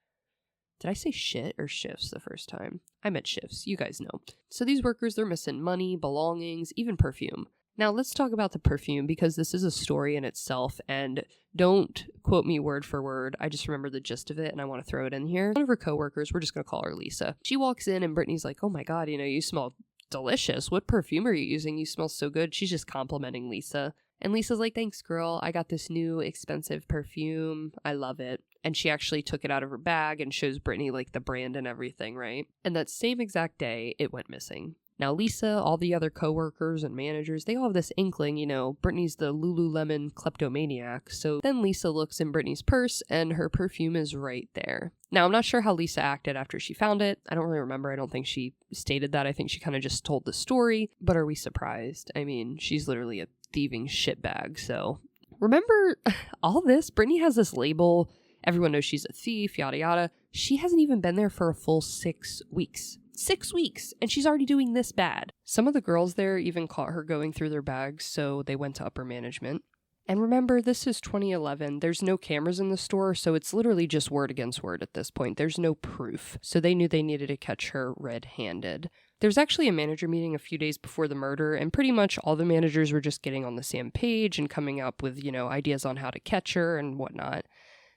Did I say shit or shifts the first time? I meant shifts. You guys know. So these workers, they're missing money, belongings, even perfume. Now let's talk about the perfume, because this is a story in itself, and don't quote me word for word. I just remember the gist of it and I want to throw it in here. One of her coworkers, we're just going to call her Lisa. She walks in and Brittany's like, oh my God, you smell delicious. What perfume are you using? You smell so good. She's just complimenting Lisa. And Lisa's like, thanks, girl. I got this new expensive perfume. I love it. And she actually took it out of her bag and shows Brittany like the brand and everything, right? And that same exact day, it went missing. Now, Lisa, all the other coworkers and managers, they all have this inkling, Brittany's the Lululemon kleptomaniac. So then Lisa looks in Brittany's purse and her perfume is right there. Now, I'm not sure how Lisa acted after she found it. I don't really remember. I don't think she stated that. I think she kind of just told the story. But are we surprised? I mean, she's literally a thieving shitbag. So remember all this? Brittany has this label. Everyone knows she's a thief, yada yada. She hasn't even been there for a full 6 weeks. 6 weeks, and she's already doing this bad. Some of the girls there even caught her going through their bags, so they went to upper management. And remember, this is 2011. There's no cameras in the store, so it's literally just word against word at this point. There's no proof. So they knew they needed to catch her red-handed. There's actually a manager meeting a few days before the murder, and pretty much all the managers were just getting on the same page and coming up with, ideas on how to catch her and whatnot.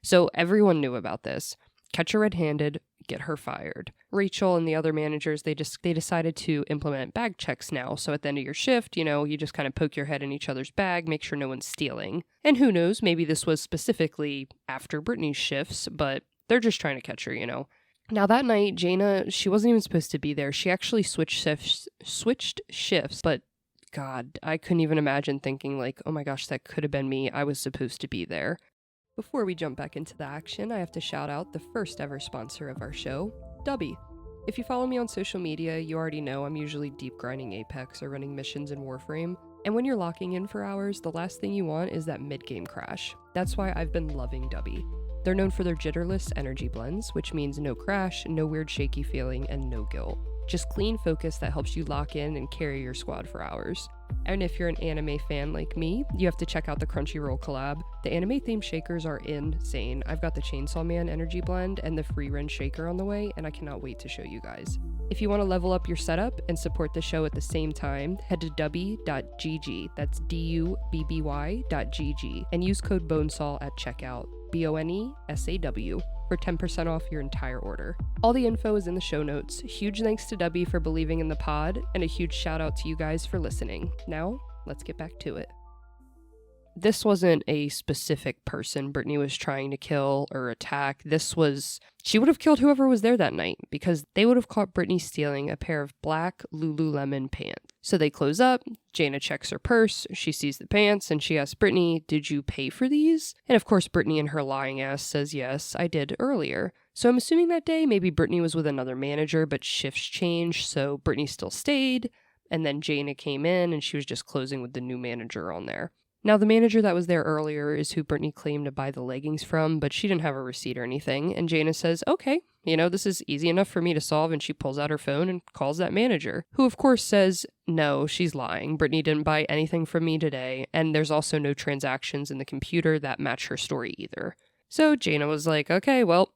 So everyone knew about this. Catch her red-handed, get her fired. Rachel and the other managers, they decided to implement bag checks now. So at the end of your shift, you just kind of poke your head in each other's bag, make sure no one's stealing. And who knows, maybe this was specifically after Brittany's shifts, but they're just trying to catch her, Now that night, Jayna, she wasn't even supposed to be there. She actually switched shifts, but God, I couldn't even imagine thinking like, oh my gosh, that could have been me. I was supposed to be there. Before we jump back into the action, I have to shout out the first ever sponsor of our show, Gabbi. If you follow me on social media, you already know I'm usually deep grinding Apex or running missions in Warframe. And when you're locking in for hours, the last thing you want is that mid-game crash. That's why I've been loving Gabbi. They're known for their jitterless energy blends, which means no crash, no weird shaky feeling, and no guilt. Just clean focus that helps you lock in and carry your squad for hours. And if you're an anime fan like me, you have to check out the Crunchyroll collab. The anime-themed shakers are insane. I've got the Chainsaw Man energy blend and the Free Run shaker on the way, and I cannot wait to show you guys. If you want to level up your setup and support the show at the same time, head to dubby.gg, that's dubby.gg, and use code BONESAW at checkout, BONESAW, for 10% off your entire order. All the info is in the show notes. Huge thanks to Gabbi for believing in the pod, and a huge shout out to you guys for listening. Now, let's get back to it. This wasn't a specific person Brittany was trying to kill or attack. She would have killed whoever was there that night, because they would have caught Brittany stealing a pair of black Lululemon pants. So they close up, Jayna checks her purse, she sees the pants, and she asks Brittany, did you pay for these? And of course Brittany in her lying ass says, yes, I did earlier. So I'm assuming that day maybe Brittany was with another manager, but shifts changed, so Brittany still stayed, and then Jayna came in and she was just closing with the new manager on there. Now, the manager that was there earlier is who Brittany claimed to buy the leggings from, but she didn't have a receipt or anything. And Jayna says, okay, this is easy enough for me to solve. And she pulls out her phone and calls that manager, who of course says, no, she's lying. Brittany didn't buy anything from me today. And there's also no transactions in the computer that match her story either. So Jayna was like, okay, well,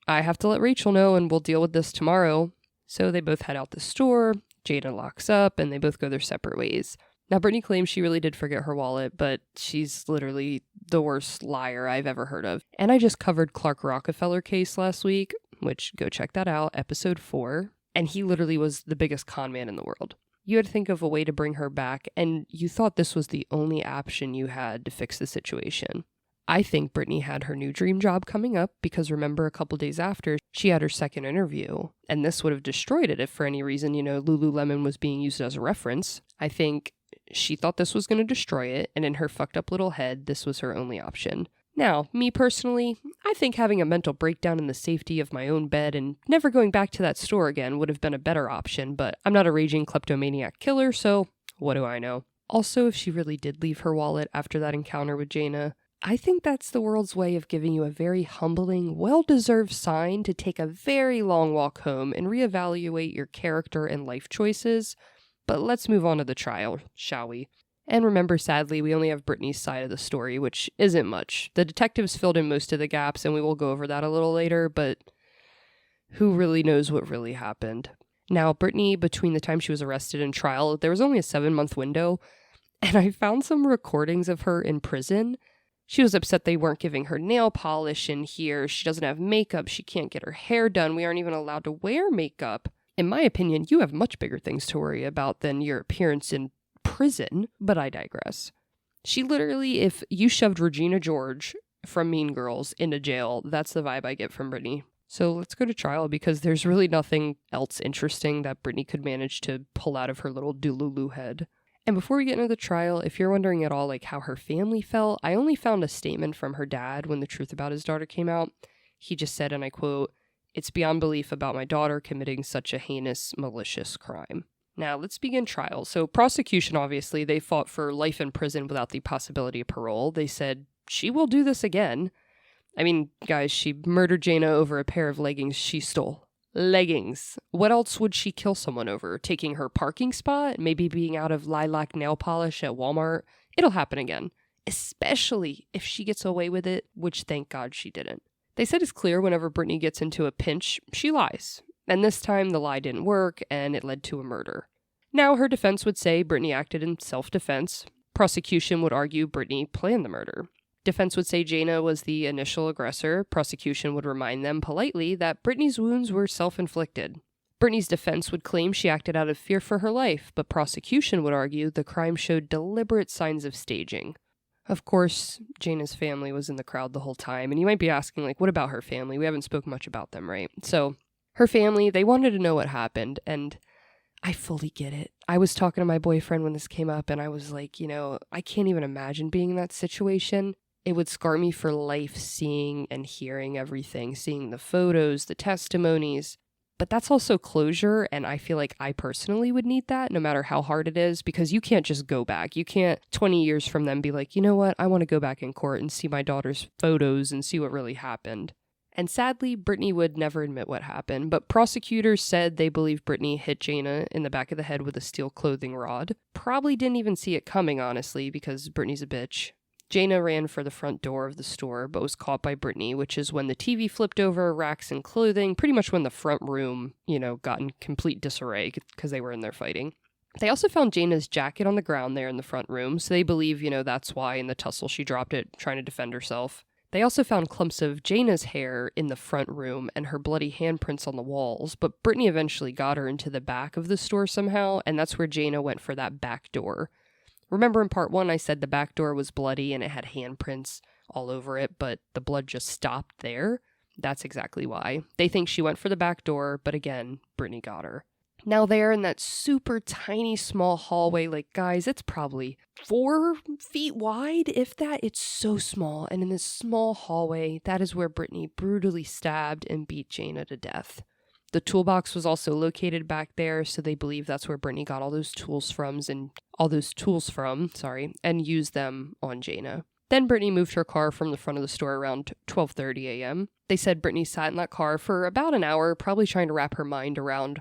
I have to let Rachel know and we'll deal with this tomorrow. So they both head out the store. Jayna locks up and they both go their separate ways. Now, Brittany claims she really did forget her wallet, but she's literally the worst liar I've ever heard of. And I just covered Clark Rockefeller case last week, which go check that out, episode 4. And he literally was the biggest con man in the world. You had to think of a way to bring her back, and you thought this was the only option you had to fix the situation. I think Britney had her new dream job coming up because remember a couple days after, she had her second interview. And this would have destroyed it if for any reason, Lululemon was being used as a reference. I think she thought this was going to destroy it, and in her fucked up little head, this was her only option. Now, me personally, I think having a mental breakdown in the safety of my own bed and never going back to that store again would have been a better option, but I'm not a raging kleptomaniac killer, so what do I know? Also, if she really did leave her wallet after that encounter with Jayna, I think that's the world's way of giving you a very humbling, well-deserved sign to take a very long walk home and reevaluate your character and life choices. But let's move on to the trial, shall we? And remember, sadly, we only have Britney's side of the story, which isn't much. The detectives filled in most of the gaps, and we will go over that a little later, but who really knows what really happened? Now, Britney, between the time she was arrested and trial, there was only a 7-month window, and I found some recordings of her in prison. She was upset they weren't giving her nail polish in here. She doesn't have makeup. She can't get her hair done. We aren't even allowed to wear makeup. In my opinion, you have much bigger things to worry about than your appearance in prison, but I digress. She literally, if you shoved Regina George from Mean Girls into jail, that's the vibe I get from Britney. So let's go to trial because there's really nothing else interesting that Britney could manage to pull out of her little Dululu head. And before we get into the trial, if you're wondering at all like how her family felt, I only found a statement from her dad when the truth about his daughter came out. He just said, and I quote, "It's beyond belief about my daughter committing such a heinous, malicious crime." Now, let's begin trial. So prosecution, obviously, they fought for life in prison without the possibility of parole. They said, she will do this again. I mean, guys, she murdered Jayna over a pair of leggings she stole. Leggings. What else would she kill someone over? Taking her parking spot? Maybe being out of lilac nail polish at Walmart? It'll happen again. Especially if she gets away with it, which thank God she didn't. They said it's clear whenever Britney gets into a pinch, she lies. And this time the lie didn't work and it led to a murder. Now her defense would say Britney acted in self-defense. Prosecution would argue Britney planned the murder. Defense would say Jayna was the initial aggressor. Prosecution would remind them politely that Britney's wounds were self-inflicted. Britney's defense would claim she acted out of fear for her life, but prosecution would argue the crime showed deliberate signs of staging. Of course, Jayna's family was in the crowd the whole time, and you might be asking, like, what about her family? We haven't spoken much about them, right? So, her family, they wanted to know what happened, and I fully get it. I was talking to my boyfriend when this came up, and I was like, I can't even imagine being in that situation. It would scar me for life seeing and hearing everything, seeing the photos, the testimonies. But that's also closure, and I feel like I personally would need that no matter how hard it is, because you can't just go back. You can't 20 years from them be like, you know what, I want to go back in court and see my daughter's photos and see what really happened. And sadly, Britney would never admit what happened, but prosecutors said they believe Britney hit Jayna in the back of the head with a steel clothing rod. Probably didn't even see it coming, honestly, because Britney's a bitch. Jayna ran for the front door of the store, but was caught by Britney, which is when the TV flipped over, racks and clothing, pretty much when the front room, got in complete disarray because they were in there fighting. They also found Jayna's jacket on the ground there in the front room, so they believe, that's why in the tussle she dropped it, trying to defend herself. They also found clumps of Jayna's hair in the front room and her bloody handprints on the walls, but Britney eventually got her into the back of the store somehow, and that's where Jayna went for that back door. Remember in part 1 I said the back door was bloody and it had handprints all over it, but the blood just stopped there? That's exactly why. They think she went for the back door, but again, Britney got her. Now there in that super tiny small hallway, like guys, it's probably 4 feet wide, if that. It's so small. And in this small hallway, that is where Britney brutally stabbed and beat Jayna to death. The toolbox was also located back there, so they believe that's where Britney got all those tools from, and used them on Jayna. Then Britney moved her car from the front of the store around 12:30 a.m. They said Britney sat in that car for about an hour, probably trying to wrap her mind around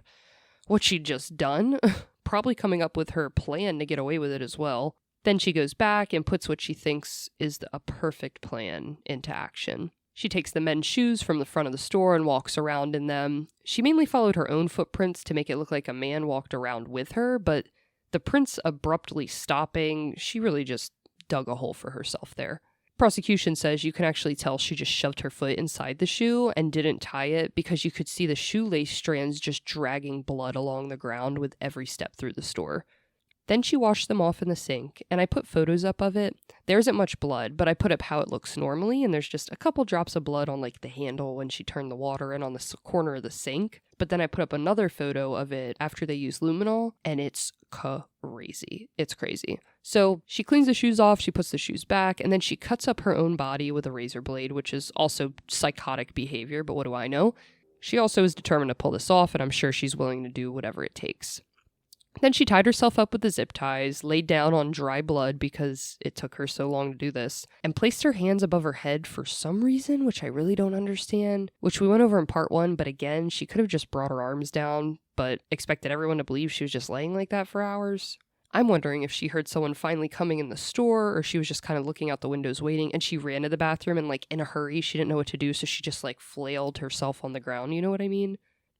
what she'd just done, probably coming up with her plan to get away with it as well. Then she goes back and puts what she thinks is a perfect plan into action. She takes the men's shoes from the front of the store and walks around in them. She mainly followed her own footprints to make it look like a man walked around with her, but the prints abruptly stopping, she really just dug a hole for herself there. Prosecution says you can actually tell she just shoved her foot inside the shoe and didn't tie it because you could see the shoelace strands just dragging blood along the ground with every step through the store. Then she washed them off in the sink, and I put photos up of it. There isn't much blood, but I put up how it looks normally, and there's just a couple drops of blood on like the handle when she turned the water in on the corner of the sink. But then I put up another photo of it after they used luminol, and it's crazy. It's crazy. So she cleans the shoes off, she puts the shoes back, and then she cuts up her own body with a razor blade, which is also psychotic behavior, but what do I know? She also is determined to pull this off, and I'm sure she's willing to do whatever it takes. Then she tied herself up with the zip ties, laid down on dry blood because it took her so long to do this, and placed her hands above her head for some reason, which I really don't understand, which we went over in part 1, but again, she could have just brought her arms down, but expected everyone to believe she was just laying like that for hours. I'm wondering if she heard someone finally coming in the store, or she was just kind of looking out the windows waiting, and she ran to the bathroom and like in a hurry, she didn't know what to do, so she just like flailed herself on the ground, you know what I mean?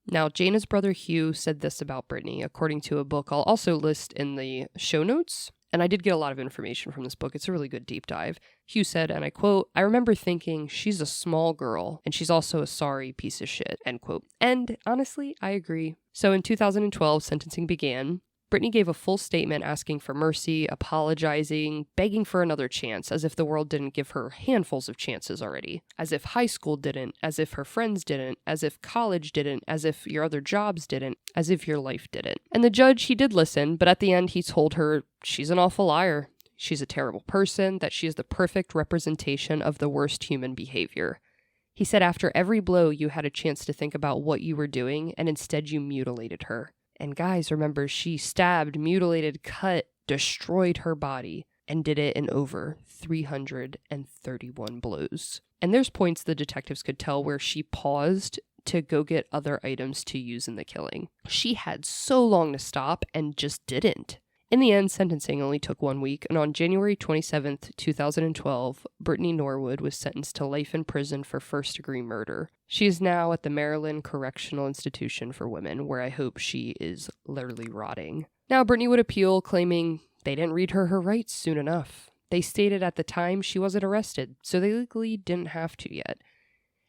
Now, Jayna's brother Hugh said this about Brittany, according to a book I'll also list in the show notes, and I did get a lot of information from this book. It's a really good deep dive. Hugh said, and I quote, "I remember thinking, she's a small girl, and she's also a sorry piece of shit," end quote. And honestly, I agree. So in 2012, sentencing began. Brittany gave a full statement asking for mercy, apologizing, begging for another chance, as if the world didn't give her handfuls of chances already, as if high school didn't, as if her friends didn't, as if college didn't, as if your other jobs didn't, as if your life didn't. And the judge, he did listen, but at the end he told her she's an awful liar, she's a terrible person, that she is the perfect representation of the worst human behavior. He said after every blow you had a chance to think about what you were doing, and instead you mutilated her. And guys, remember, she stabbed, mutilated, cut, destroyed her body, and did it in over 331 blows. And there's points the detectives could tell where she paused to go get other items to use in the killing. She had so long to stop and just didn't. In the end, sentencing only took 1 week, and on January 27th, 2012, Brittany Norwood was sentenced to life in prison for first-degree murder. She is now at the Maryland Correctional Institution for Women, where I hope she is literally rotting. Now, Brittany would appeal, claiming they didn't read her rights soon enough. They stated at the time she wasn't arrested, so they legally didn't have to yet.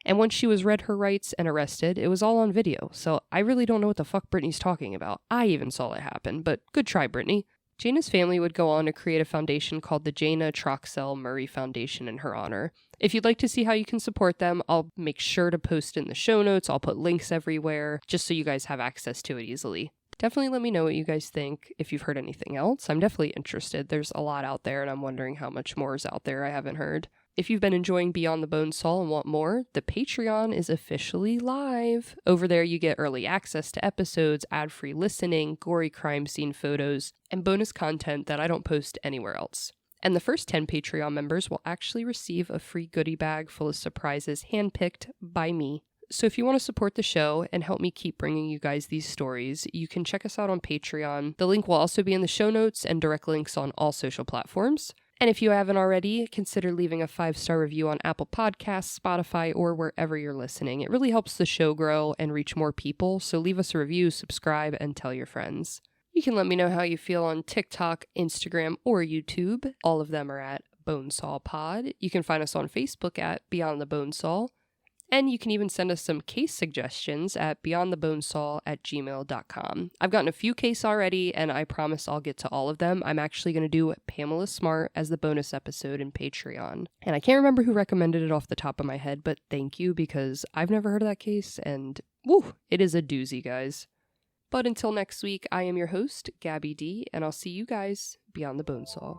And once she was read her rights and arrested, it was all on video, so I really don't know what the fuck Brittany's talking about. I even saw it happen, but good try, Brittany. Jayna's family would go on to create a foundation called the Jayna Troxel Murray Foundation in her honor. If you'd like to see how you can support them, I'll make sure to post in the show notes. I'll put links everywhere, just so you guys have access to it easily. Definitely let me know what you guys think. If you've heard anything else, I'm definitely interested. There's a lot out there, and I'm wondering how much more is out there I haven't heard. If you've been enjoying Beyond the Bone Saw and want more, the Patreon is officially live. Over there, you get early access to episodes, ad-free listening, gory crime scene photos, and bonus content that I don't post anywhere else. And the first 10 Patreon members will actually receive a free goodie bag full of surprises handpicked by me. So if you want to support the show and help me keep bringing you guys these stories, you can check us out on Patreon. The link will also be in the show notes and direct links on all social platforms. And if you haven't already, consider leaving a 5-star review on Apple Podcasts, Spotify, or wherever you're listening. It really helps the show grow and reach more people, so leave us a review, subscribe, and tell your friends. You can let me know how you feel on TikTok, Instagram, or YouTube. All of them are at Bonesaw Pod. You can find us on Facebook at Beyond the Bonesaw. And you can even send us some case suggestions at beyondthebonesaw@gmail.com. I've gotten a few cases already, and I promise I'll get to all of them. I'm actually going to do Pamela Smart as the bonus episode in Patreon. And I can't remember who recommended it off the top of my head, but thank you, because I've never heard of that case, and woo, it is a doozy, guys. But until next week, I am your host, Gabbi Dee, and I'll see you guys beyond the Bonesaw.